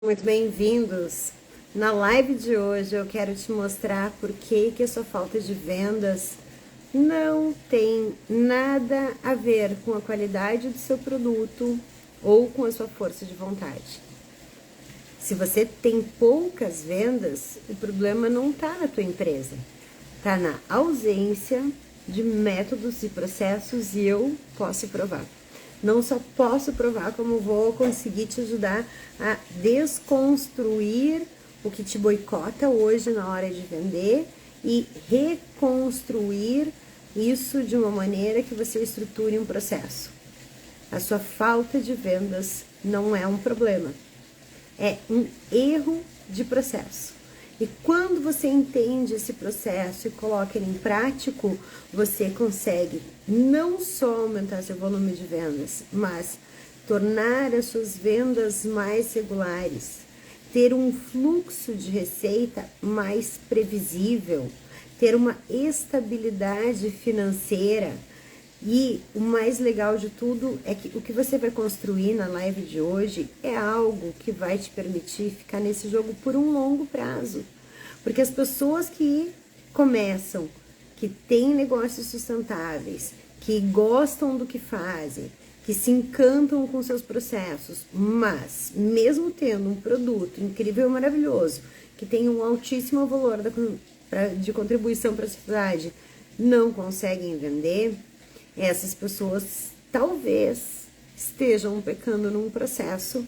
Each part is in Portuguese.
Muito bem-vindos! Na live de hoje eu quero te mostrar por que a sua falta de vendas não tem nada a ver com a qualidade do seu produto ou com a sua força de vontade. Se você tem poucas vendas, o problema não está na tua empresa, está na ausência de métodos e processos e eu posso provar. Não só posso provar, como vou conseguir te ajudar a desconstruir o que te boicota hoje na hora de vender e reconstruir isso de uma maneira que você estruture um processo. A sua falta de vendas não é um problema, é um erro de processo. E quando você entende esse processo e coloca ele em prático, você consegue não só aumentar seu volume de vendas, mas tornar as suas vendas mais regulares, ter um fluxo de receita mais previsível, ter uma estabilidade financeira. E o mais legal de tudo é que o que você vai construir na live de hoje é algo que vai te permitir ficar nesse jogo por um longo prazo. Porque as pessoas que começam, que têm negócios sustentáveis, que gostam do que fazem, que se encantam com seus processos, mas mesmo tendo um produto incrível e maravilhoso, que tem um altíssimo valor de contribuição para a sociedade, não conseguem vender, essas pessoas talvez estejam pecando num processo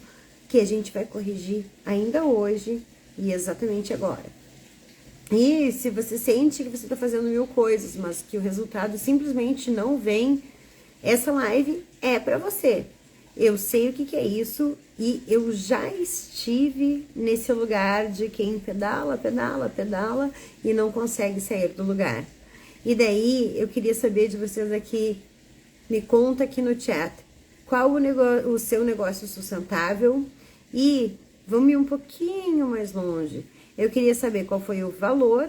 que a gente vai corrigir ainda hoje e exatamente agora. E se você sente que você está fazendo mil coisas, mas que o resultado simplesmente não vem, essa live é para você. Eu sei o que é isso e eu já estive nesse lugar de quem pedala, pedala, pedala e não consegue sair do lugar. E daí, eu queria saber de vocês aqui, me conta aqui no chat, qual o seu negócio sustentável e vamos ir um pouquinho mais longe. Eu queria saber qual foi o valor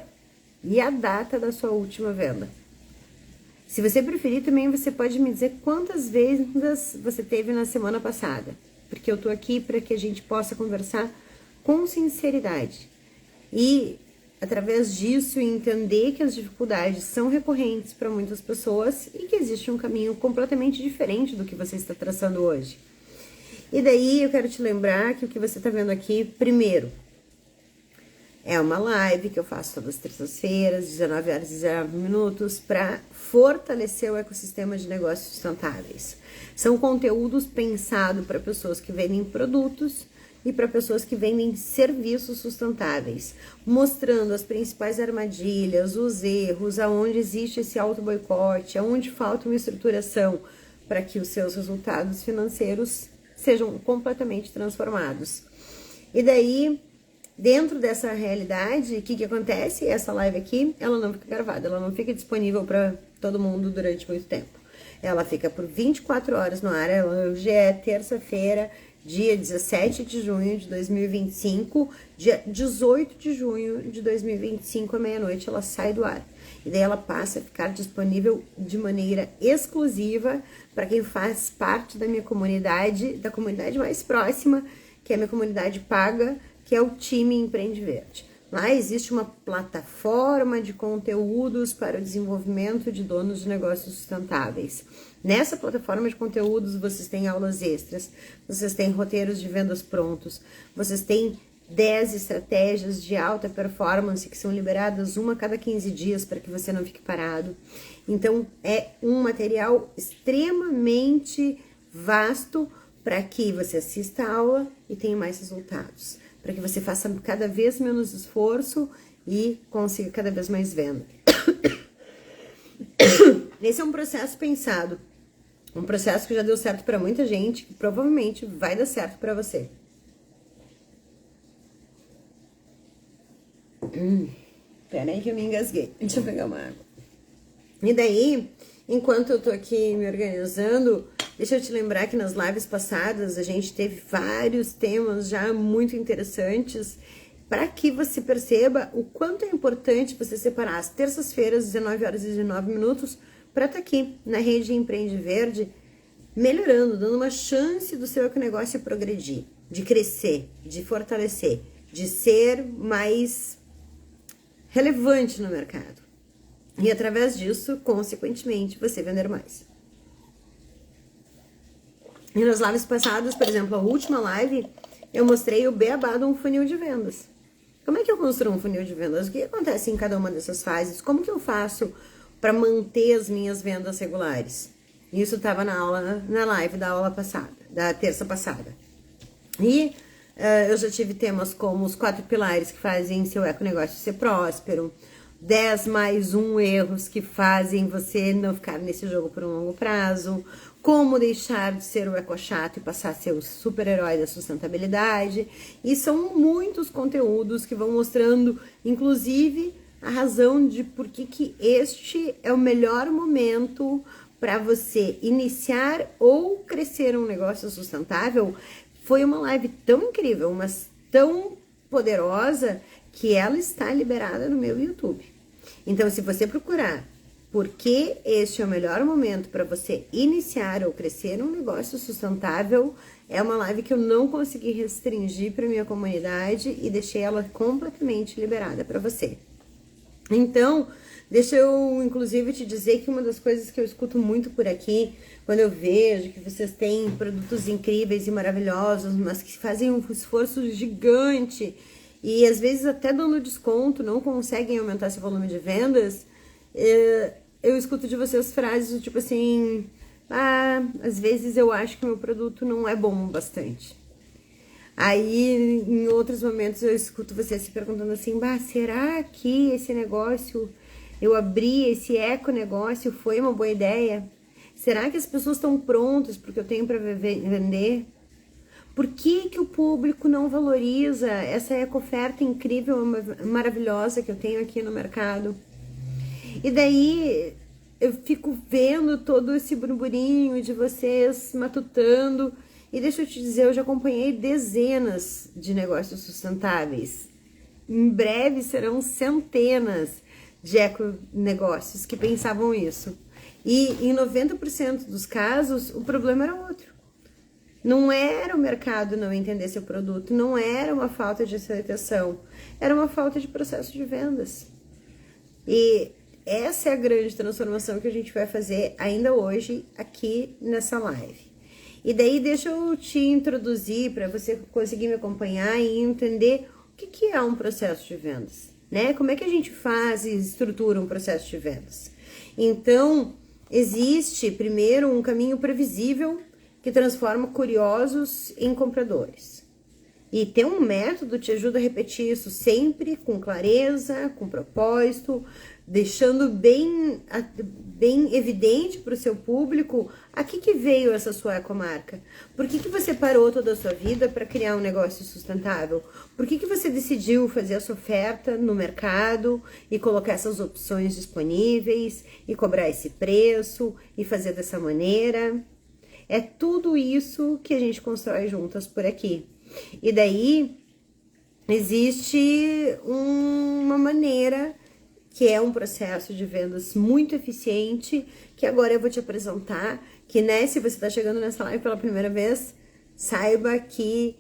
e a data da sua última venda. Se você preferir, também você pode me dizer quantas vendas você teve na semana passada, porque eu tô aqui para que a gente possa conversar com sinceridade. E através disso, entender que as dificuldades são recorrentes para muitas pessoas e que existe um caminho completamente diferente do que você está traçando hoje. E daí eu quero te lembrar que o que você está vendo aqui, primeiro, é uma live que eu faço todas as terças-feiras, 19 horas e 19 minutos, para fortalecer o ecossistema de negócios sustentáveis. São conteúdos pensados para pessoas que vendem produtos e para pessoas que vendem serviços sustentáveis, mostrando as principais armadilhas, os erros, aonde existe esse auto-boicote, aonde falta uma estruturação para que os seus resultados financeiros sejam completamente transformados. E daí, dentro dessa realidade, o que acontece? Essa live aqui, ela não fica gravada, ela não fica disponível para todo mundo durante muito tempo. Ela fica por 24 horas no ar, hoje é terça-feira, dia 17 de junho de 2025, dia 18 de junho de 2025, à meia-noite, ela sai do ar. E daí ela passa a ficar disponível de maneira exclusiva para quem faz parte da minha comunidade, da comunidade mais próxima, que é a minha comunidade paga, que é o time Empreende Verde. Lá existe uma plataforma de conteúdos para o desenvolvimento de donos de negócios sustentáveis. Nessa plataforma de conteúdos, vocês têm aulas extras, vocês têm roteiros de vendas prontos, vocês têm 10 estratégias de alta performance que são liberadas uma a cada 15 dias para que você não fique parado. Então, é um material extremamente vasto para que você assista a aula e tenha mais resultados, para que você faça cada vez menos esforço e consiga cada vez mais venda. Esse é um processo pensado, um processo que já deu certo para muita gente, que provavelmente vai dar certo para você. Pera aí que eu me engasguei. Deixa eu pegar uma água. E daí, enquanto eu tô aqui me organizando, deixa eu te lembrar que nas lives passadas a gente teve vários temas já muito interessantes para que você perceba o quanto é importante você separar as terças-feiras, 19 horas e 19 minutos, para estar aqui na rede Empreende Verde, melhorando, dando uma chance do seu negócio progredir. de crescer, de fortalecer, de ser mais relevante no mercado. E através disso, consequentemente, você vender mais. E nas lives passadas, por exemplo, a última live, eu mostrei o beabá de um funil de vendas. Como é que eu construo um funil de vendas? O que acontece em cada uma dessas fases? Como que eu faço para manter as minhas vendas regulares? Isso estava na live da aula passada, da terça passada. E eu já tive temas como os 4 pilares que fazem seu econegócio ser próspero, 10 mais 1 erros que fazem você não ficar nesse jogo por um longo prazo, como deixar de ser o ecochato e passar a ser o super-herói da sustentabilidade. E são muitos conteúdos que vão mostrando, inclusive, a razão de por que este é o melhor momento para você iniciar ou crescer um negócio sustentável. Foi uma live tão incrível, mas tão poderosa, que ela está liberada no meu YouTube. Então, se você procurar por que este é o melhor momento para você iniciar ou crescer um negócio sustentável, é uma live que eu não consegui restringir para minha comunidade e deixei ela completamente liberada para você. Então, deixa eu, inclusive, te dizer que uma das coisas que eu escuto muito por aqui, quando eu vejo que vocês têm produtos incríveis e maravilhosos, mas que fazem um esforço gigante e às vezes até dando desconto, não conseguem aumentar esse volume de vendas, eu escuto de vocês frases tipo assim, às vezes eu acho que meu produto não é bom o bastante. Aí, em outros momentos, eu escuto você se perguntando assim, será que esse negócio, eu abri esse eco-negócio, foi uma boa ideia? Será que as pessoas estão prontas porque eu tenho para vender? Por que o público não valoriza essa eco-oferta incrível, maravilhosa que eu tenho aqui no mercado? E daí, eu fico vendo todo esse burburinho de vocês matutando. E deixa eu te dizer, eu já acompanhei dezenas de negócios sustentáveis. Em breve serão centenas de econegócios que pensavam isso. E em 90% dos casos, o problema era outro. Não era o mercado não entender seu produto, não era uma falta de aceitação, era uma falta de processo de vendas. E essa é a grande transformação que a gente vai fazer ainda hoje aqui nessa live. E daí deixa eu te introduzir para você conseguir me acompanhar e entender o que é um processo de vendas, né? Como é que a gente faz e estrutura um processo de vendas? Então, existe primeiro um caminho previsível que transforma curiosos em compradores. E ter um método te ajuda a repetir isso sempre com clareza, com propósito, deixando bem evidente para o seu público a que veio essa sua ecomarca. Por que você parou toda a sua vida para criar um negócio sustentável? Por que você decidiu fazer essa oferta no mercado e colocar essas opções disponíveis e cobrar esse preço e fazer dessa maneira? É tudo isso que a gente constrói juntas por aqui. E daí existe uma maneira que é um processo de vendas muito eficiente, que agora eu vou te apresentar, que né, se você está chegando nessa live pela primeira vez, saiba que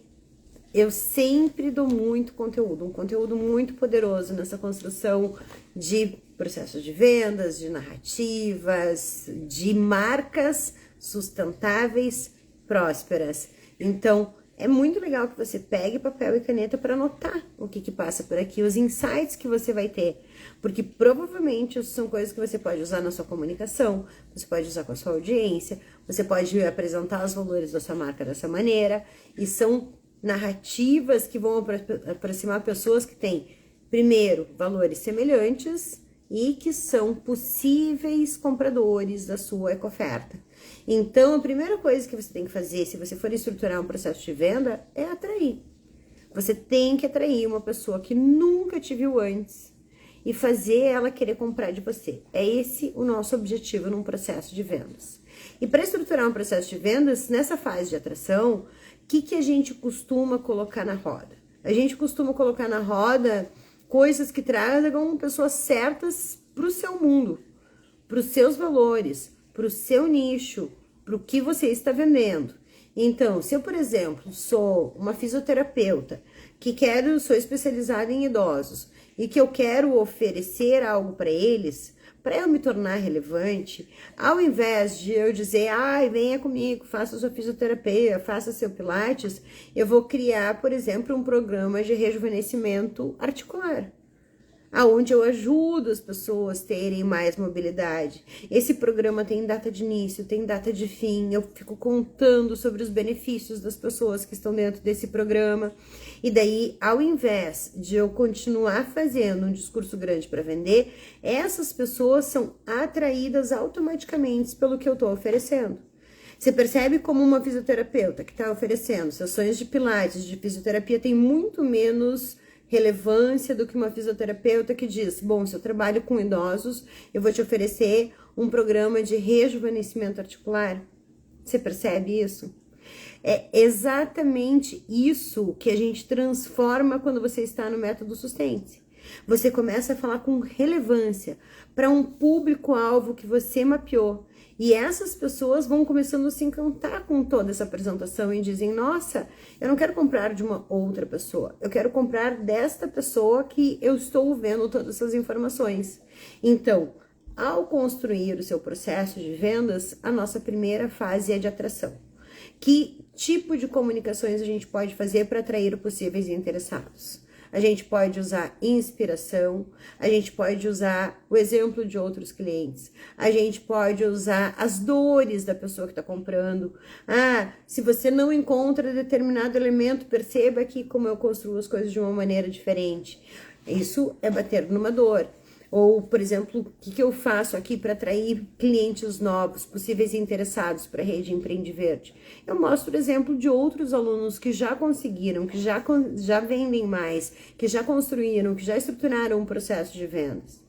eu sempre dou muito conteúdo, um conteúdo muito poderoso nessa construção de processos de vendas, de narrativas, de marcas sustentáveis, prósperas. Então, é muito legal que você pegue papel e caneta para anotar o que passa por aqui, os insights que você vai ter. Porque provavelmente isso são coisas que você pode usar na sua comunicação, você pode usar com a sua audiência, você pode apresentar os valores da sua marca dessa maneira. E são narrativas que vão aproximar pessoas que têm, primeiro, valores semelhantes e que são possíveis compradores da sua ecoferta. Então, a primeira coisa que você tem que fazer, se você for estruturar um processo de venda, é atrair. Você tem que atrair uma pessoa que nunca te viu antes e fazer ela querer comprar de você. É esse o nosso objetivo num processo de vendas. E para estruturar um processo de vendas, nessa fase de atração, o que a gente costuma colocar na roda? A gente costuma colocar na roda coisas que tragam pessoas certas para o seu mundo, para os seus valores, para o seu nicho, para o que você está vendendo. Então, se eu, por exemplo, sou uma fisioterapeuta sou especializada em idosos e que eu quero oferecer algo para eles, para eu me tornar relevante, ao invés de eu dizer, ai, venha comigo, faça sua fisioterapia, faça seu pilates, eu vou criar, por exemplo, um programa de rejuvenescimento articular, aonde eu ajudo as pessoas a terem mais mobilidade. Esse programa tem data de início, tem data de fim, eu fico contando sobre os benefícios das pessoas que estão dentro desse programa. E daí, ao invés de eu continuar fazendo um discurso grande para vender, essas pessoas são atraídas automaticamente pelo que eu estou oferecendo. Você percebe como uma fisioterapeuta que está oferecendo sessões de pilates, de fisioterapia, tem muito menos relevância do que uma fisioterapeuta que diz, bom, se eu trabalho com idosos, eu vou te oferecer um programa de rejuvenescimento articular. Você percebe isso? É exatamente isso que a gente transforma quando você está no método Sustente. Você começa a falar com relevância para um público-alvo que você mapeou. E essas pessoas vão começando a se encantar com toda essa apresentação e dizem, nossa, eu não quero comprar de uma outra pessoa, eu quero comprar desta pessoa que eu estou vendo todas essas informações. Então, ao construir o seu processo de vendas, a nossa primeira fase é de atração. Que tipo de comunicações a gente pode fazer para atrair possíveis interessados? A gente pode usar inspiração, a gente pode usar o exemplo de outros clientes, a gente pode usar as dores da pessoa que está comprando. Ah, se você não encontra determinado elemento, perceba aqui como eu construo as coisas de uma maneira diferente. Isso é bater numa dor. Ou, por exemplo, o que eu faço aqui para atrair clientes novos, possíveis interessados para a rede Empreende Verde? Eu mostro o exemplo de outros alunos que já conseguiram, que já vendem mais, que já construíram, que já estruturaram um processo de vendas.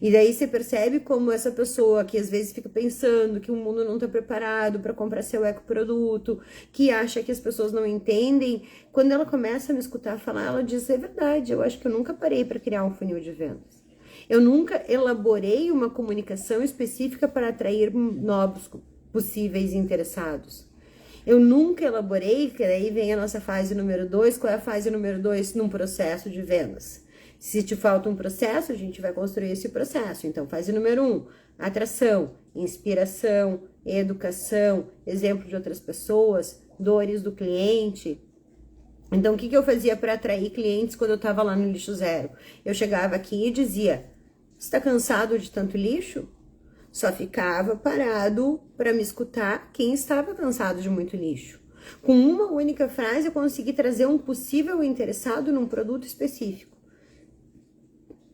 E daí você percebe como essa pessoa que às vezes fica pensando que o mundo não está preparado para comprar seu ecoproduto, que acha que as pessoas não entendem, quando ela começa a me escutar falar, ela diz, é verdade, eu acho que eu nunca parei para criar um funil de vendas. Eu nunca elaborei uma comunicação específica para atrair novos possíveis interessados. Eu nunca elaborei, que daí vem a nossa fase número 2. Qual é a fase número 2 num processo de vendas? Se te falta um processo, a gente vai construir esse processo. Então, fase número 1, atração, inspiração, educação, exemplo de outras pessoas, dores do cliente. Então, o que eu fazia para atrair clientes quando eu estava lá no lixo zero? Eu chegava aqui e dizia, está cansado de tanto lixo? Só ficava parado para me escutar quem estava cansado de muito lixo. Com uma única frase, eu consegui trazer um possível interessado num produto específico.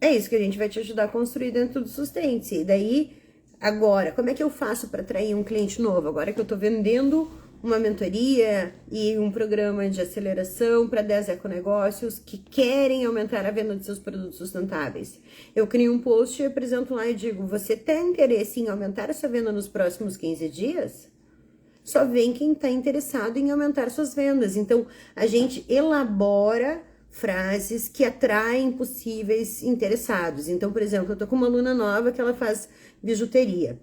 É isso que a gente vai te ajudar a construir dentro do Sustente. E daí, agora, como é que eu faço para atrair um cliente novo? Agora que eu estou vendendo uma mentoria e um programa de aceleração para 10 econegócios que querem aumentar a venda de seus produtos sustentáveis. Eu crio um post e apresento lá e digo, você tem interesse em aumentar a sua venda nos próximos 15 dias? Só vem quem está interessado em aumentar suas vendas. Então, a gente elabora frases que atraem possíveis interessados. Então, por exemplo, eu tô com uma aluna nova que ela faz bijuteria.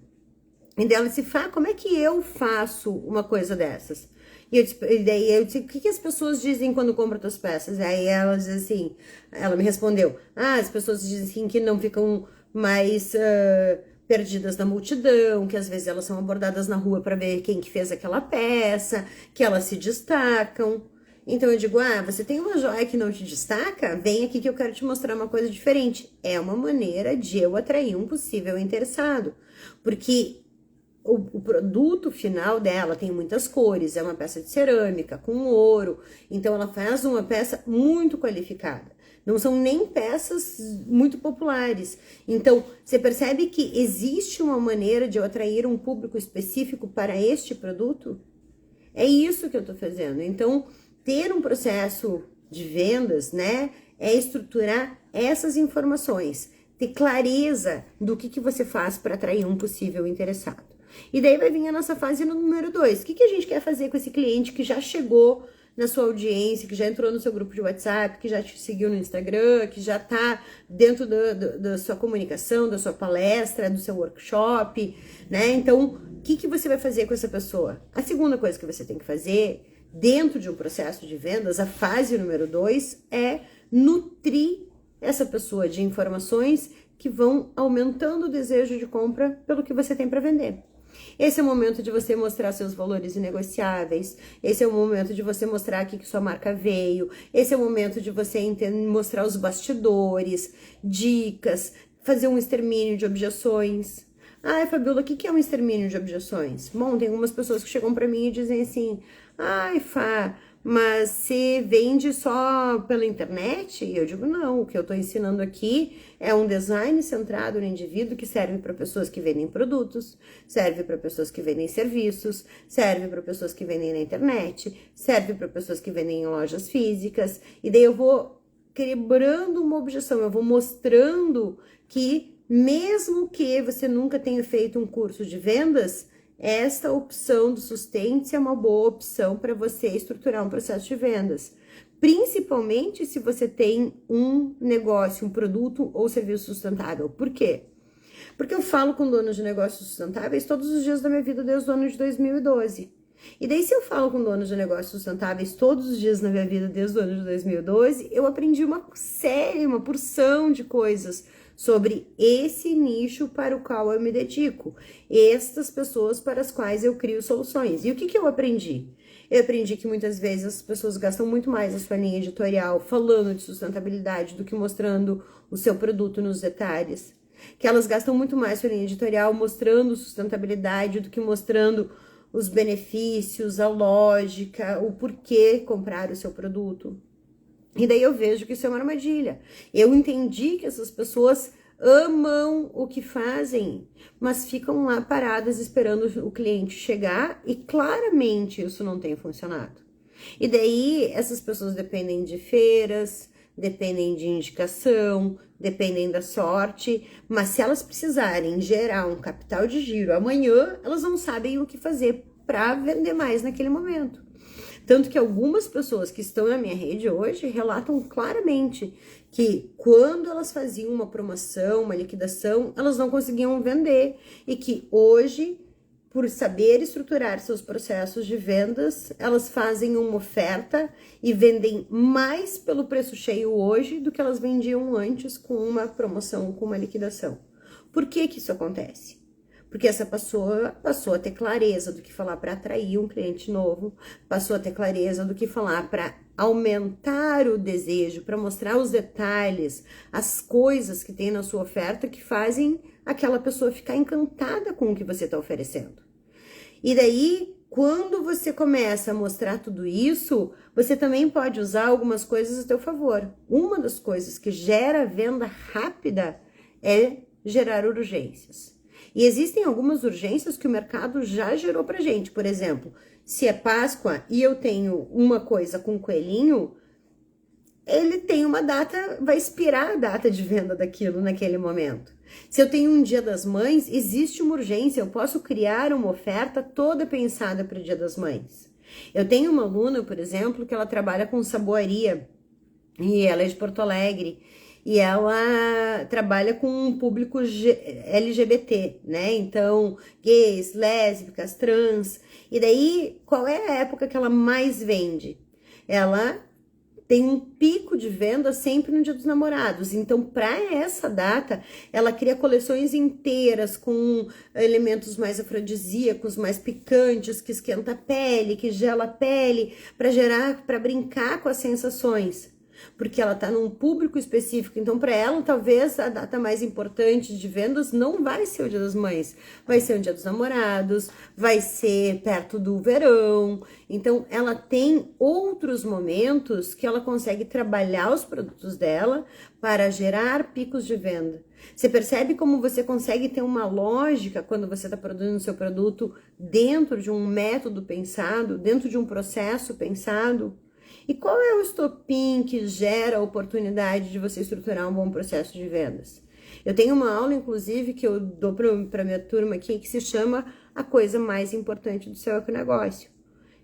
E dela disse, como é que eu faço uma coisa dessas? E daí eu disse, o que as pessoas dizem quando compram tuas peças? Aí ela diz assim, ela me respondeu, as pessoas dizem assim que não ficam mais perdidas na multidão, que às vezes elas são abordadas na rua para ver quem que fez aquela peça, que elas se destacam. Então eu digo, você tem uma joia que não te destaca? Vem aqui que eu quero te mostrar uma coisa diferente. É uma maneira de eu atrair um possível interessado, porque o produto final dela tem muitas cores, é uma peça de cerâmica com ouro, então ela faz uma peça muito qualificada. Não são nem peças muito populares. Então, você percebe que existe uma maneira de eu atrair um público específico para este produto? É isso que eu tô fazendo. Então, ter um processo de vendas, né, é estruturar essas informações, ter clareza do que você faz para atrair um possível interessado. E daí vai vir a nossa fase número 2. O que a gente quer fazer com esse cliente que já chegou na sua audiência, que já entrou no seu grupo de WhatsApp, que já te seguiu no Instagram, que já tá dentro da sua comunicação, da sua palestra, do seu workshop, né? Então, o que você vai fazer com essa pessoa? A segunda coisa que você tem que fazer dentro de um processo de vendas, a fase número 2, é nutrir essa pessoa de informações que vão aumentando o desejo de compra pelo que você tem para vender. Esse é o momento de você mostrar seus valores inegociáveis, esse é o momento de você mostrar aqui que sua marca veio, esse é o momento de você mostrar os bastidores, dicas, fazer um extermínio de objeções. Ai, Fabiola, o que é um extermínio de objeções? Bom, tem algumas pessoas que chegam para mim e dizem assim, ai, Fá, mas você vende só pela internet? E eu digo, não, o que eu estou ensinando aqui é um design centrado no indivíduo que serve para pessoas que vendem produtos, serve para pessoas que vendem serviços, serve para pessoas que vendem na internet, serve para pessoas que vendem em lojas físicas. E daí eu vou quebrando uma objeção, eu vou mostrando que mesmo que você nunca tenha feito um curso de vendas, esta opção do Sustente é uma boa opção para você estruturar um processo de vendas. Principalmente se você tem um negócio, um produto ou serviço sustentável. Por quê? Porque eu falo com donos de negócios sustentáveis todos os dias da minha vida desde o ano de 2012. E daí, se eu falo com donos de negócios sustentáveis todos os dias na minha vida desde o ano de 2012, eu aprendi uma porção de coisas sobre esse nicho para o qual eu me dedico, estas pessoas para as quais eu crio soluções. E o que eu aprendi? Eu aprendi que muitas vezes as pessoas gastam muito mais a sua linha editorial falando de sustentabilidade do que mostrando o seu produto nos detalhes. Que elas gastam muito mais a sua linha editorial mostrando sustentabilidade do que mostrando os benefícios, a lógica, o porquê comprar o seu produto. E daí eu vejo que isso é uma armadilha. Eu entendi que essas pessoas amam o que fazem, mas ficam lá paradas esperando o cliente chegar e claramente isso não tem funcionado. E daí essas pessoas dependem de feiras, dependem de indicação, dependem da sorte, mas se elas precisarem gerar um capital de giro amanhã, elas não sabem o que fazer para vender mais naquele momento. Tanto que algumas pessoas que estão na minha rede hoje relatam claramente que quando elas faziam uma promoção, uma liquidação, elas não conseguiam vender e que hoje, por saber estruturar seus processos de vendas, elas fazem uma oferta e vendem mais pelo preço cheio hoje do que elas vendiam antes com uma promoção, com uma liquidação. Por que isso acontece? Porque essa pessoa passou a ter clareza do que falar para atrair um cliente novo, passou a ter clareza do que falar para aumentar o desejo, para mostrar os detalhes, as coisas que tem na sua oferta que fazem aquela pessoa ficar encantada com o que você está oferecendo. E daí, quando você começa a mostrar tudo isso, você também pode usar algumas coisas a seu favor. Uma das coisas que gera venda rápida é gerar urgências. E existem algumas urgências que o mercado já gerou pra gente. Por exemplo, se é Páscoa e eu tenho uma coisa com coelhinho, ele tem uma data, vai expirar a data de venda daquilo naquele momento. Se eu tenho um Dia das Mães, existe uma urgência, eu posso criar uma oferta toda pensada para o Dia das Mães. Eu tenho uma aluna, por exemplo, que ela trabalha com saboaria e ela é de Porto Alegre. E ela trabalha com um público LGBT, né? Então, gays, lésbicas, trans. E daí, qual é a época que ela mais vende? Ela tem um pico de venda sempre no Dia dos Namorados. Então, para essa data, ela cria coleções inteiras com elementos mais afrodisíacos, mais picantes, que esquenta a pele, que gela a pele, para brincar com as sensações. Porque ela está num público específico, então para ela talvez a data mais importante de vendas não vai ser o Dia das Mães, vai ser o Dia dos Namorados, vai ser perto do verão, então ela tem outros momentos que ela consegue trabalhar os produtos dela para gerar picos de venda. Você percebe como você consegue ter uma lógica quando você está produzindo o seu produto dentro de um método pensado, dentro de um processo pensado? E qual é o estopim que gera a oportunidade de você estruturar um bom processo de vendas? Eu tenho uma aula, inclusive, que eu dou para minha turma aqui, que se chama A Coisa Mais Importante do Seu Econegócio.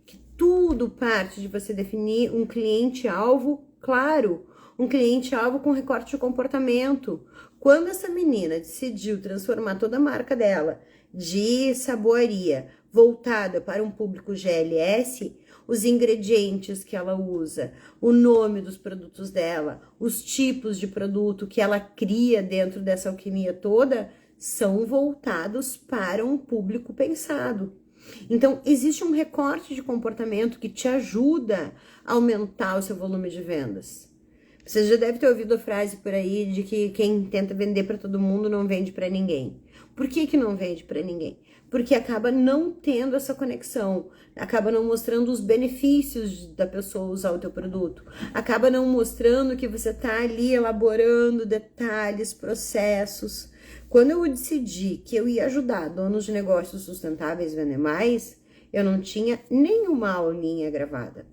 Que tudo parte de você definir um cliente-alvo claro, um cliente-alvo com recorte de comportamento. Quando essa menina decidiu transformar toda a marca dela de saboaria voltada para um público GLS, os ingredientes que ela usa, o nome dos produtos dela, os tipos de produto que ela cria dentro dessa alquimia toda, são voltados para um público pensado. Então, existe um recorte de comportamento que te ajuda a aumentar o seu volume de vendas. Você já deve ter ouvido a frase por aí de que quem tenta vender para todo mundo não vende para ninguém. Por que não vende para ninguém? Porque acaba não tendo essa conexão, acaba não mostrando os benefícios da pessoa usar o teu produto, acaba não mostrando que você está ali elaborando detalhes, processos. Quando eu decidi que eu ia ajudar donos de negócios sustentáveis a vender mais, eu não tinha nenhuma aulinha gravada.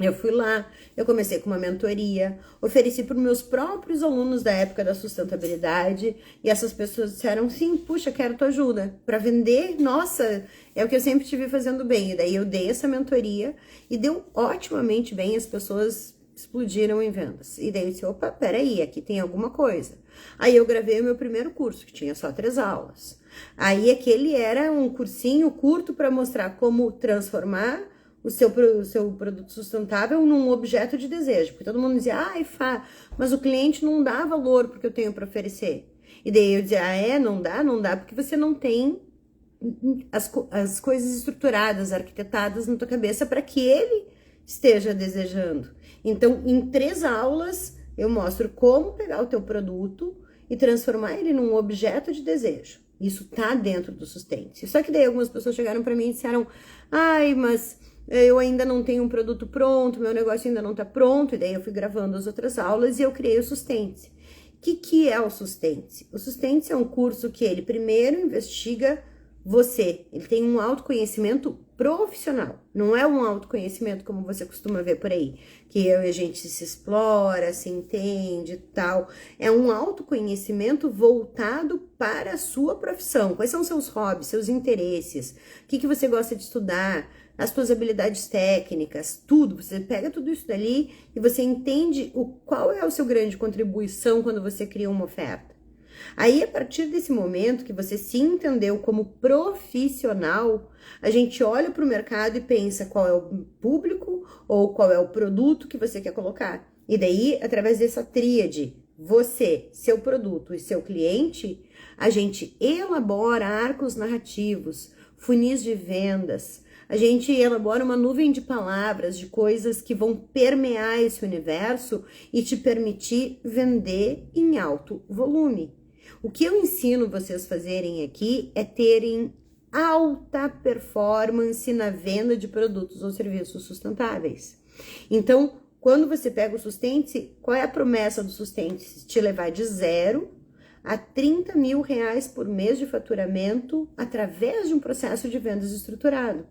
Eu fui lá, eu comecei com uma mentoria, ofereci para os meus próprios alunos da época da sustentabilidade, e essas pessoas disseram, sim, puxa, quero tua ajuda para vender, nossa, é o que eu sempre estive fazendo bem. E daí eu dei essa mentoria e deu otimamente bem, as pessoas explodiram em vendas. E daí eu disse, opa, peraí, aqui tem alguma coisa. Aí eu gravei o meu primeiro curso, que tinha só 3 aulas. Aí aquele era um cursinho curto para mostrar como transformar o seu produto sustentável num objeto de desejo. Porque todo mundo dizia, ai, Fá, mas o cliente não dá valor porque eu tenho para oferecer. E daí eu dizia, não dá, porque você não tem as coisas estruturadas, arquitetadas na tua cabeça para que ele esteja desejando. Então, em 3 aulas, eu mostro como pegar o teu produto e transformar ele num objeto de desejo. Isso tá dentro do Sustente. Só que daí algumas pessoas chegaram para mim e disseram, ai, mas eu ainda não tenho um produto pronto, meu negócio ainda não tá pronto. E daí eu fui gravando as outras aulas e eu criei o Sustente. O que é o Sustente? O Sustente é um curso que ele primeiro investiga você. Ele tem um autoconhecimento profissional. Não é um autoconhecimento como você costuma ver por aí, que a gente se explora, se entende e tal. É um autoconhecimento voltado para a sua profissão. Quais são seus hobbies, seus interesses? O que você gosta de estudar? As suas habilidades técnicas, tudo. Você pega tudo isso dali e você entende qual é a sua grande contribuição quando você cria uma oferta. Aí, a partir desse momento que você se entendeu como profissional, a gente olha para o mercado e pensa qual é o público ou qual é o produto que você quer colocar. E daí, através dessa tríade, você, seu produto e seu cliente, a gente elabora arcos narrativos, funis de vendas, a gente elabora uma nuvem de palavras, de coisas que vão permear esse universo e te permitir vender em alto volume. O que eu ensino vocês a fazerem aqui é terem alta performance na venda de produtos ou serviços sustentáveis. Então, quando você pega o Sustente, qual é a promessa do Sustente? Te levar de 0 a 30 mil reais por mês de faturamento através de um processo de vendas estruturado.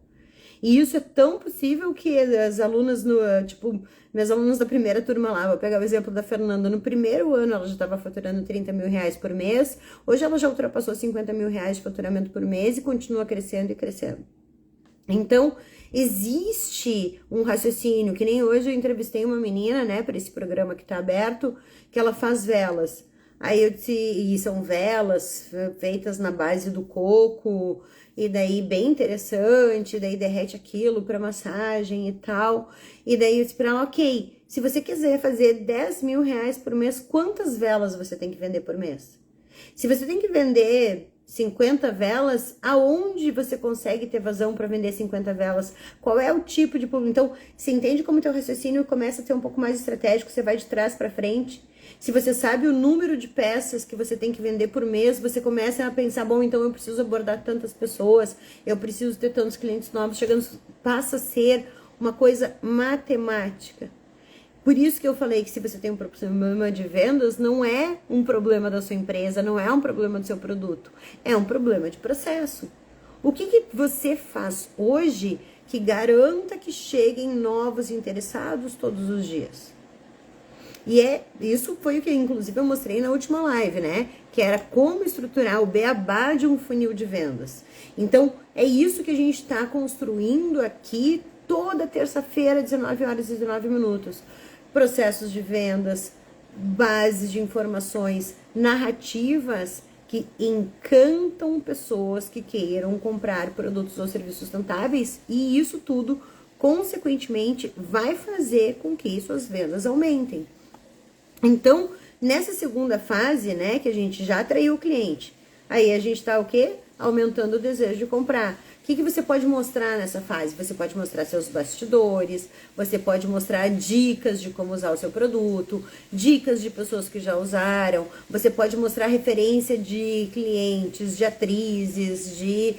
E isso é tão possível que as alunas, minhas alunas da primeira turma lá, vou pegar o exemplo da Fernanda, no primeiro ano ela já estava faturando 30 mil reais por mês, hoje ela já ultrapassou 50 mil reais de faturamento por mês e continua crescendo e crescendo. Então, existe um raciocínio, que nem hoje eu entrevistei uma menina, né, para esse programa que está aberto, que ela faz velas. Aí eu disse, e são velas feitas na base do coco, e daí bem interessante, daí derrete aquilo para massagem e tal. E daí eu disse pra ela, ok, se você quiser fazer 10 mil reais por mês, quantas velas você tem que vender por mês? Se você tem que vender 50 velas, aonde você consegue ter vazão para vender 50 velas? Qual é o tipo de público? Então, você entende como o teu raciocínio começa a ser um pouco mais estratégico, você vai de trás para frente. Se você sabe o número de peças que você tem que vender por mês, você começa a pensar, bom, então eu preciso abordar tantas pessoas, eu preciso ter tantos clientes novos chegando, passa a ser uma coisa matemática. Por isso que eu falei que se você tem um problema de vendas, não é um problema da sua empresa, não é um problema do seu produto, é um problema de processo. O que você faz hoje que garanta que cheguem novos interessados todos os dias? E isso foi o que, inclusive, eu mostrei na última live, né? Que era como estruturar o beabá de um funil de vendas. Então, é isso que a gente está construindo aqui toda terça-feira, 19h19. Processos de vendas, bases de informações, narrativas que encantam pessoas que queiram comprar produtos ou serviços sustentáveis, e isso tudo, consequentemente, vai fazer com que suas vendas aumentem. Então, nessa segunda fase, né, que a gente já atraiu o cliente, aí a gente tá o quê? Aumentando o desejo de comprar. O que você pode mostrar nessa fase? Você pode mostrar seus bastidores, você pode mostrar dicas de como usar o seu produto, dicas de pessoas que já usaram, você pode mostrar referência de clientes, de atrizes, de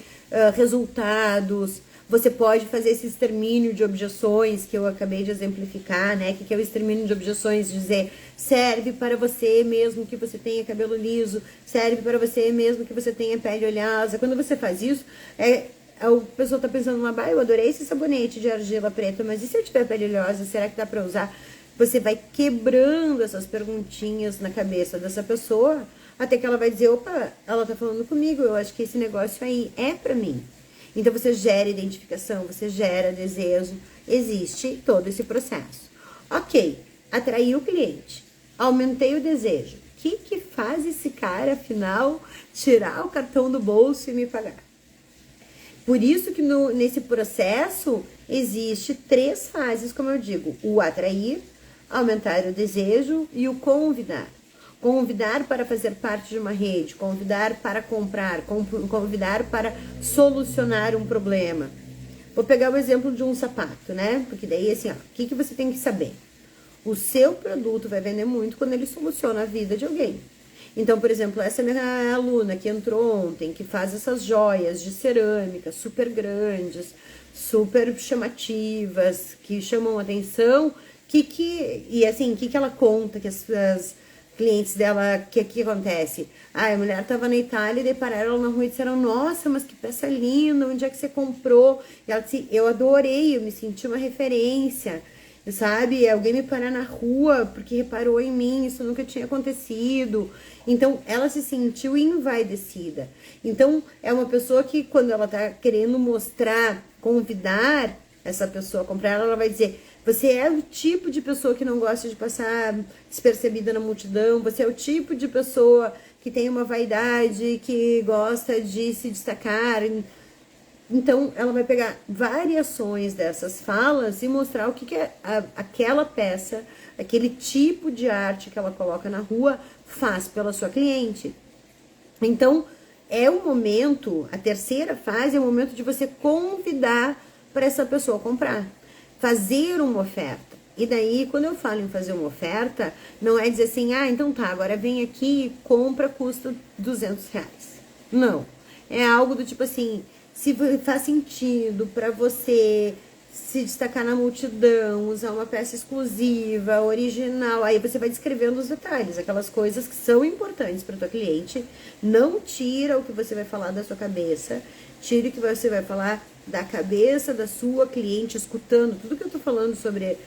resultados. Você pode fazer esse extermínio de objeções que eu acabei de exemplificar, né? Que é o extermínio de objeções, dizer, serve para você mesmo que você tenha cabelo liso, serve para você mesmo que você tenha pele oleosa. Quando você faz isso, a pessoa tá pensando, eu adorei esse sabonete de argila preta, mas e se eu tiver pele oleosa, será que dá para usar? Você vai quebrando essas perguntinhas na cabeça dessa pessoa, até que ela vai dizer, opa, ela tá falando comigo, eu acho que esse negócio aí é para mim. Então, você gera identificação, você gera desejo, existe todo esse processo. Ok, atraí o cliente, aumentei o desejo. O que faz esse cara, afinal, tirar o cartão do bolso e me pagar? Por isso que nesse processo existe 3 fases, como eu digo. O atrair, aumentar o desejo e o convidar. Convidar para fazer parte de uma rede, convidar para comprar, convidar para solucionar um problema. Vou pegar o exemplo de um sapato, né? Porque daí, assim, ó, o que você tem que saber? O seu produto vai vender muito quando ele soluciona a vida de alguém. Então, por exemplo, essa minha aluna que entrou ontem, que faz essas joias de cerâmica super grandes, super chamativas, que chamam atenção, e assim, o que ela conta que as clientes dela, que acontece? A mulher tava na Itália e daí pararam ela na rua e disseram, nossa, mas que peça linda, onde é que você comprou? E ela disse, eu adorei, eu me senti uma referência, sabe? Alguém me parar na rua porque reparou em mim, isso nunca tinha acontecido. Então, ela se sentiu envaidecida. Então, é uma pessoa que, quando ela tá querendo mostrar, convidar essa pessoa a comprar, ela vai dizer, você é o tipo de pessoa que não gosta de passar despercebida na multidão, você é o tipo de pessoa que tem uma vaidade, que gosta de se destacar. Então, ela vai pegar variações dessas falas e mostrar o que é aquela peça, aquele tipo de arte que ela coloca na rua faz pela sua cliente. Então, é o momento, a terceira fase é o momento de você convidar para essa pessoa comprar. Fazer uma oferta. E daí, quando eu falo em fazer uma oferta, não é dizer assim, então tá, agora vem aqui, compra, custa R$200. Não. É algo do tipo assim, se faz sentido para você se destacar na multidão, usar uma peça exclusiva, original, aí você vai descrevendo os detalhes, aquelas coisas que são importantes para o tua cliente. Não tira o que você vai falar da sua cabeça, tire o que você vai falar da cabeça da sua cliente, escutando tudo que eu tô falando sobre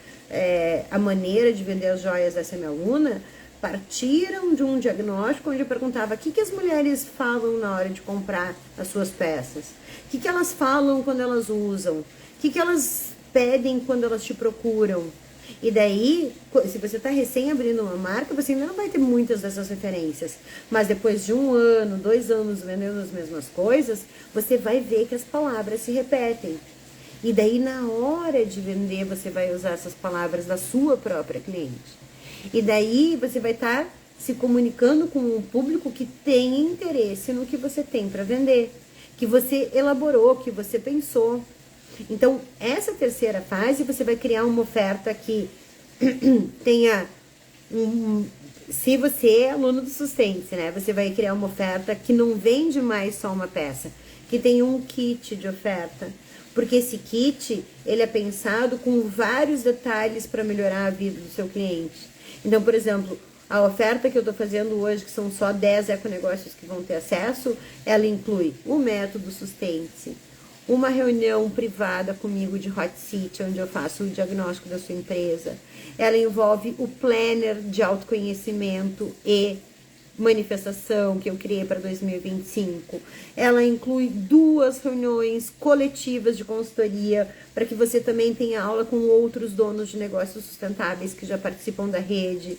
a maneira de vender as joias dessa minha aluna. Partiram de um diagnóstico onde eu perguntava o que as mulheres falam na hora de comprar as suas peças, o que elas falam quando elas usam, o que elas pedem quando elas te procuram. E daí, se você está recém abrindo uma marca, você ainda não vai ter muitas dessas referências. Mas depois de 1 ano, 2 anos vendendo as mesmas coisas, você vai ver que as palavras se repetem. E daí, na hora de vender, você vai usar essas palavras da sua própria cliente. E daí, você vai estar se comunicando com um público que tem interesse no que você tem para vender, que você elaborou, que você pensou. Então, essa terceira fase, você vai criar uma oferta que tenha se você é aluno do Sustente, né? Você vai criar uma oferta que não vende mais só uma peça, que tem um kit de oferta. Porque esse kit, ele é pensado com vários detalhes para melhorar a vida do seu cliente. Então, por exemplo, a oferta que eu estou fazendo hoje, que são só 10 econegócios que vão ter acesso, ela inclui o método Sustente, uma reunião privada comigo de Hot Seat, onde eu faço o diagnóstico da sua empresa. Ela envolve o planner de autoconhecimento e manifestação que eu criei para 2025. Ela inclui 2 reuniões coletivas de consultoria para que você também tenha aula com outros donos de negócios sustentáveis que já participam da rede.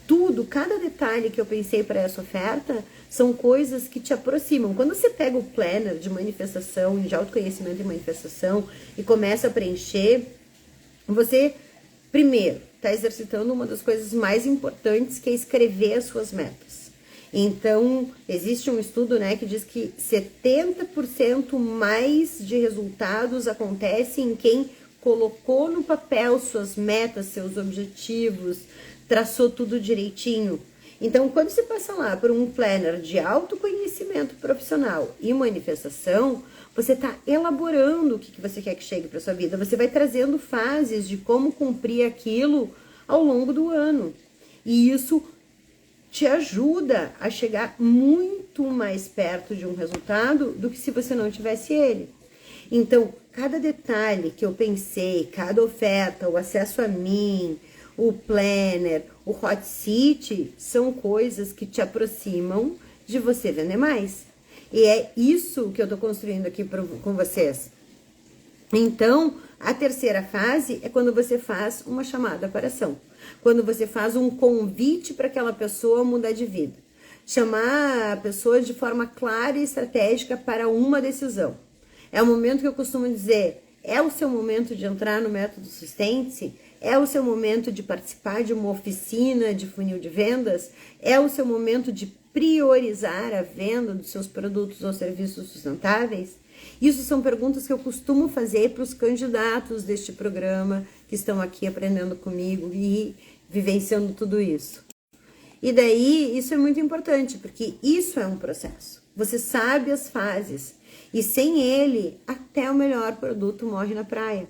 Tudo, cada detalhe que eu pensei para essa oferta são coisas que te aproximam. Quando você pega o planner de manifestação, de autoconhecimento e manifestação e começa a preencher, você, primeiro, está exercitando uma das coisas mais importantes, que é escrever as suas metas. Então, existe um estudo, né, que diz que 70% mais de resultados acontecem em quem colocou no papel suas metas, seus objetivos, traçou tudo direitinho. Então, quando você passa lá por um planner de autoconhecimento profissional e manifestação, você está elaborando o que você quer que chegue para sua vida. Você vai trazendo fases de como cumprir aquilo ao longo do ano. E isso te ajuda a chegar muito mais perto de um resultado do que se você não tivesse ele. Então, cada detalhe que eu pensei, cada oferta, o acesso a mim, o planner, o hot seat, são coisas que te aproximam de você vender mais. E é isso que eu tô construindo aqui com vocês. Então, a terceira fase é quando você faz uma chamada para ação. Quando você faz um convite para aquela pessoa mudar de vida. Chamar a pessoa de forma clara e estratégica para uma decisão. É o momento que eu costumo dizer, é o seu momento de entrar no método Sustente-se? É o seu momento de participar de uma oficina de funil de vendas? É o seu momento de priorizar a venda dos seus produtos ou serviços sustentáveis? Isso são perguntas que eu costumo fazer para os candidatos deste programa que estão aqui aprendendo comigo e vivenciando tudo isso. E daí, isso é muito importante, porque isso é um processo. Você sabe as fases e sem ele, até o melhor produto morre na praia.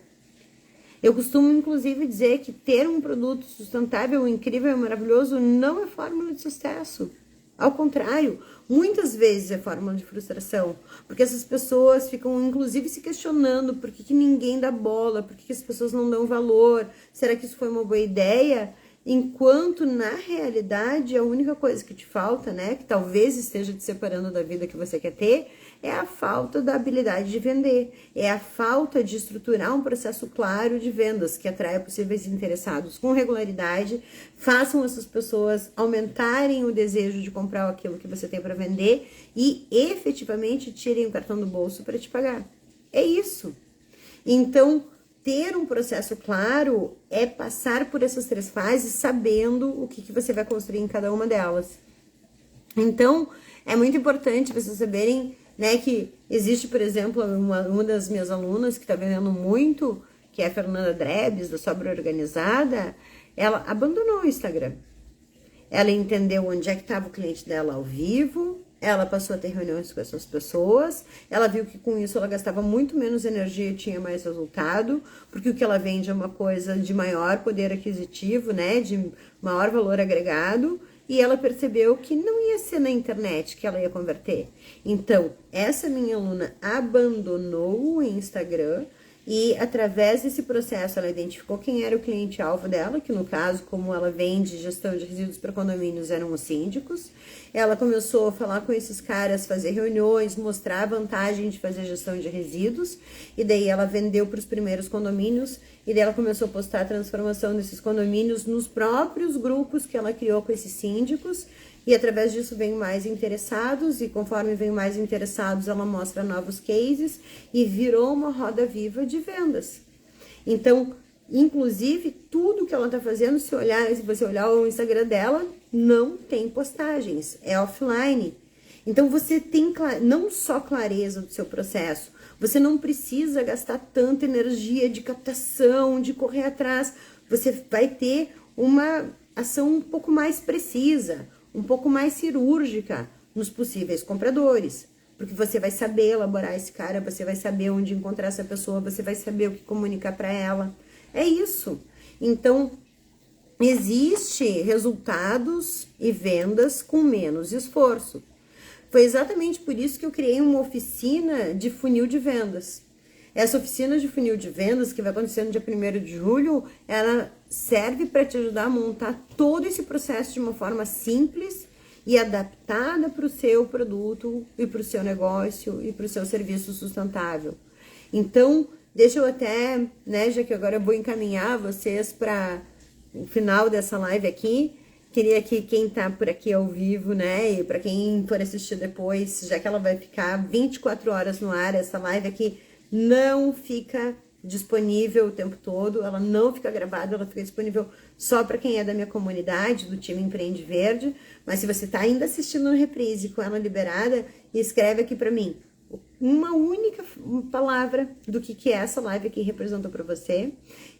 Eu costumo, inclusive, dizer que ter um produto sustentável, incrível e maravilhoso não é fórmula de sucesso. Ao contrário, muitas vezes é fórmula de frustração, porque essas pessoas ficam, inclusive, se questionando por que ninguém dá bola, por que as pessoas não dão valor, será que isso foi uma boa ideia? Enquanto, na realidade, a única coisa que te falta, né, que talvez esteja te separando da vida que você quer ter, é a falta da habilidade de vender, é a falta de estruturar um processo claro de vendas que atraia possíveis interessados com regularidade, façam essas pessoas aumentarem o desejo de comprar aquilo que você tem para vender e efetivamente tirem o cartão do bolso para te pagar. É isso. Então, ter um processo claro é passar por essas 3 fases sabendo o que você vai construir em cada uma delas. Então, é muito importante vocês saberem, né, que existe, por exemplo, uma das minhas alunas que está vendendo muito, que é a Fernanda Drebes, da Sobra Organizada, ela abandonou o Instagram. Ela entendeu onde é que estava o cliente dela ao vivo, ela passou a ter reuniões com essas pessoas, ela viu que com isso ela gastava muito menos energia e tinha mais resultado, porque o que ela vende é uma coisa de maior poder aquisitivo, né, de maior valor agregado, e ela percebeu que não ia ser na internet que ela ia converter. Então, essa minha aluna abandonou o Instagram e, através desse processo, ela identificou quem era o cliente-alvo dela, que no caso, como ela vende gestão de resíduos para condomínios, eram os síndicos. Ela começou a falar com esses caras, fazer reuniões, mostrar a vantagem de fazer gestão de resíduos, e daí ela vendeu para os primeiros condomínios, e daí ela começou a postar a transformação desses condomínios nos próprios grupos que ela criou com esses síndicos, e através disso vem mais interessados, e conforme vem mais interessados, ela mostra novos cases, e virou uma roda viva de vendas. Então, inclusive, tudo que ela está fazendo, se você olhar o Instagram dela, não tem postagens, é offline. Então, você tem não só clareza do seu processo, você não precisa gastar tanta energia de captação, de correr atrás, você vai ter uma ação um pouco mais precisa, um pouco mais cirúrgica nos possíveis compradores, porque você vai saber elaborar esse cara, você vai saber onde encontrar essa pessoa, você vai saber o que comunicar para ela. É isso. Então, existe resultados e vendas com menos esforço. Foi exatamente por isso que eu criei uma oficina de funil de vendas. Essa oficina de funil de vendas, que vai acontecer no dia 1º de julho, ela serve para te ajudar a montar todo esse processo de uma forma simples e adaptada para o seu produto e para o seu negócio e para o seu serviço sustentável. Então, deixa eu até, né, já que agora eu vou encaminhar vocês para o final dessa live aqui, queria que quem tá por aqui ao vivo, né, e para quem for assistir depois, já que ela vai ficar 24 horas no ar, essa live aqui não fica disponível o tempo todo, ela não fica gravada, ela fica disponível só para quem é da minha comunidade, do time Empreende Verde, mas se você tá ainda assistindo no reprise com ela liberada, escreve aqui para mim uma única palavra do que essa live aqui representou para você.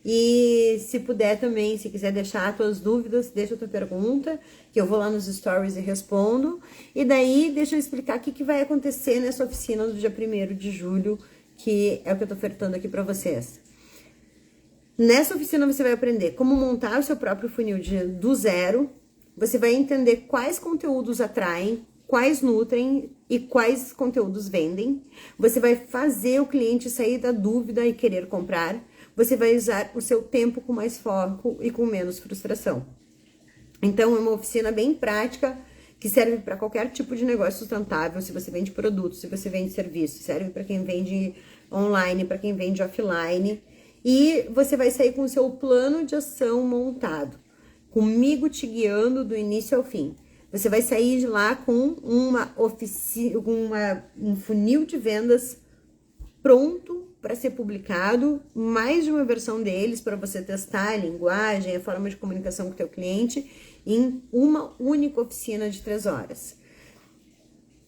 E se puder também, se quiser deixar as tuas dúvidas, deixa a tua pergunta, que eu vou lá nos stories e respondo. E daí, deixa eu explicar o que vai acontecer nessa oficina do dia 1º de julho, que é o que eu tô ofertando aqui para vocês. Nessa oficina você vai aprender como montar o seu próprio funil do zero, você vai entender quais conteúdos atraem, quais nutrem e quais conteúdos vendem. Você vai fazer o cliente sair da dúvida e querer comprar. Você vai usar o seu tempo com mais foco e com menos frustração. Então, é uma oficina bem prática que serve para qualquer tipo de negócio sustentável. Se você vende produtos, se você vende serviço, serve para quem vende online, para quem vende offline. E você vai sair com o seu plano de ação montado, comigo te guiando do início ao fim. Você vai sair de lá com um funil de vendas pronto para ser publicado, mais de uma versão deles para você testar a linguagem, a forma de comunicação com o teu cliente, em uma única oficina de 3 horas.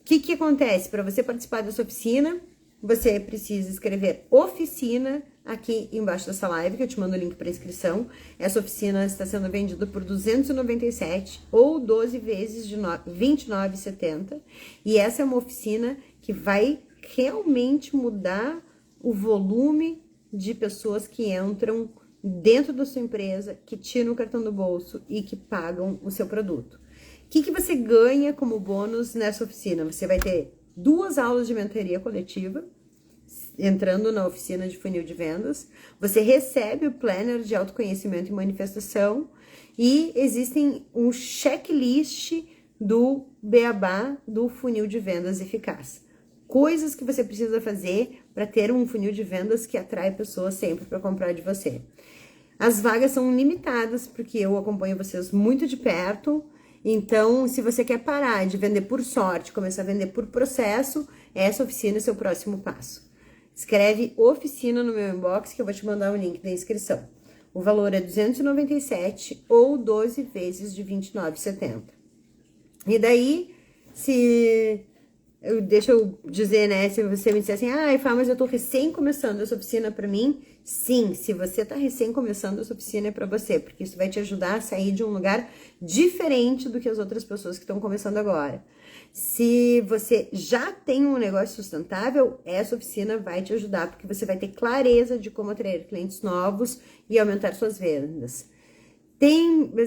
O que acontece? Para você participar dessa oficina, você precisa escrever oficina aqui embaixo dessa live, que eu te mando o link para inscrição. Essa oficina está sendo vendida por 297 ou 12 vezes de R$ 29,70. E essa é uma oficina que vai realmente mudar o volume de pessoas que entram dentro da sua empresa, que tiram o cartão do bolso e que pagam o seu produto. O que você ganha como bônus nessa oficina? Você vai ter 2 aulas de mentoria coletiva, entrando na oficina de funil de vendas. Você recebe o planner de autoconhecimento e manifestação e existem um checklist do beabá do funil de vendas eficaz. Coisas que você precisa fazer para ter um funil de vendas que atrai pessoas sempre para comprar de você. As vagas são limitadas porque eu acompanho vocês muito de perto. Então, se você quer parar de vender por sorte, começar a vender por processo, essa oficina é seu próximo passo. Escreve oficina no meu inbox que eu vou te mandar o link da inscrição. O valor é 297 ou 12 vezes de R$ 29,70. E daí, deixa eu dizer, né, se você me disser assim, Fá, mas eu tô recém começando essa oficina para mim. Sim, se você tá recém começando essa oficina é para você, porque isso vai te ajudar a sair de um lugar diferente do que as outras pessoas que estão começando agora. Se você já tem um negócio sustentável, essa oficina vai te ajudar, porque você vai ter clareza de como atrair clientes novos e aumentar suas vendas.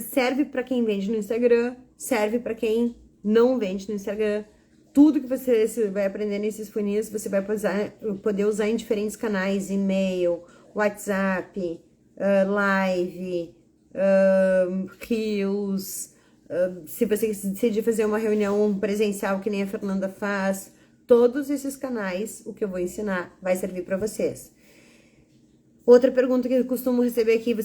Serve para quem vende no Instagram, serve para quem não vende no Instagram. Tudo que você vai aprender nesses funis, você vai poder usar em diferentes canais, e-mail, WhatsApp, live, Reels. Se você decidir fazer uma reunião presencial que nem a Fernanda faz, todos esses canais, o que eu vou ensinar, vai servir para vocês. Outra pergunta que eu costumo receber aqui,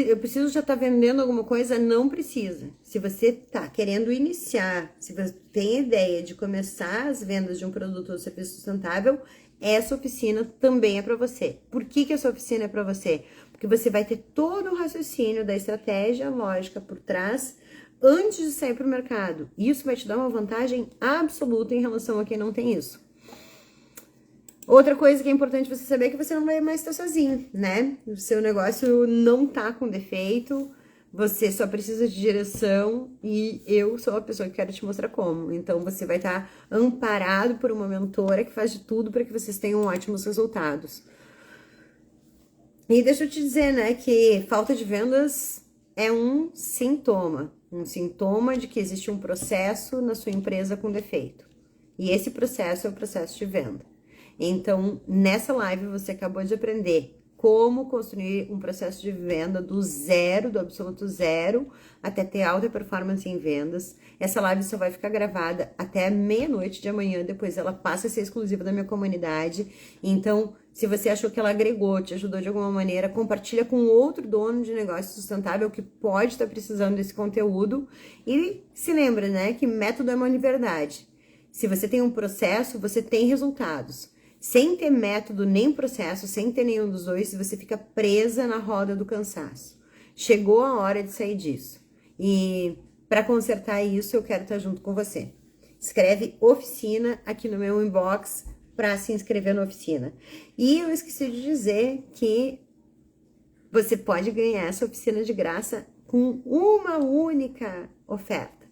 eu preciso já estar vendendo alguma coisa? Não precisa. Se você está querendo iniciar, se você tem a ideia de começar as vendas de um produto ou serviço sustentável, essa oficina também é para você. Por que essa oficina é para você? Porque você vai ter todo o raciocínio da estratégia lógica por trás antes de sair para o mercado. Isso vai te dar uma vantagem absoluta em relação a quem não tem isso. Outra coisa que é importante você saber é que você não vai mais estar sozinho, né? O seu negócio não tá com defeito, você só precisa de direção e eu sou a pessoa que quero te mostrar como. Então, você vai estar amparado por uma mentora que faz de tudo para que vocês tenham ótimos resultados. E deixa eu te dizer, né, que falta de vendas é um sintoma de que existe um processo na sua empresa com defeito. E esse processo é o processo de venda. Então, nessa live você acabou de aprender como construir um processo de venda do zero, do absoluto zero, até ter alta performance em vendas. Essa live só vai ficar gravada até meia-noite de amanhã, depois ela passa a ser exclusiva da minha comunidade. Então, se você achou que ela agregou, te ajudou de alguma maneira, compartilha com outro dono de negócio sustentável que pode estar precisando desse conteúdo. E se lembra, né, que método é uma liberdade. Se você tem um processo, você tem resultados. Sem ter método nem processo, sem ter nenhum dos dois, você fica presa na roda do cansaço. Chegou a hora de sair disso. E para consertar isso, eu quero estar junto com você. Escreve oficina aqui no meu inbox para se inscrever na oficina. E eu esqueci de dizer que você pode ganhar essa oficina de graça com uma única oferta.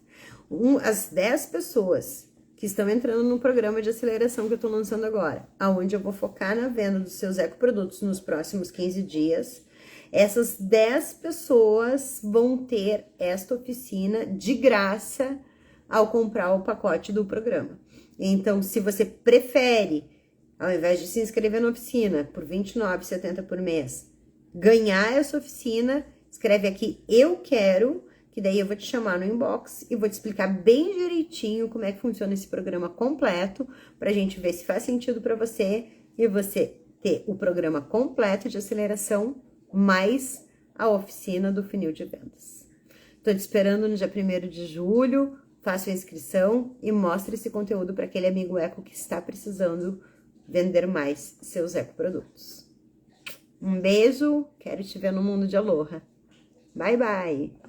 As 10 pessoas que estão entrando no programa de aceleração que eu estou lançando agora, aonde eu vou focar na venda dos seus ecoprodutos nos próximos 15 dias, essas 10 pessoas vão ter esta oficina de graça ao comprar o pacote do programa. Então, se você prefere, ao invés de se inscrever na oficina por R$ 29,70 por mês, ganhar essa oficina, escreve aqui, eu quero, que daí eu vou te chamar no inbox e vou te explicar bem direitinho como é que funciona esse programa completo, pra gente ver se faz sentido para você e você ter o programa completo de aceleração mais a oficina do funil de vendas. Tô te esperando no dia 1º de julho, faça a inscrição e mostre esse conteúdo para aquele amigo eco que está precisando vender mais seus ecoprodutos. Um beijo, quero te ver no mundo de Aloha. Bye, bye!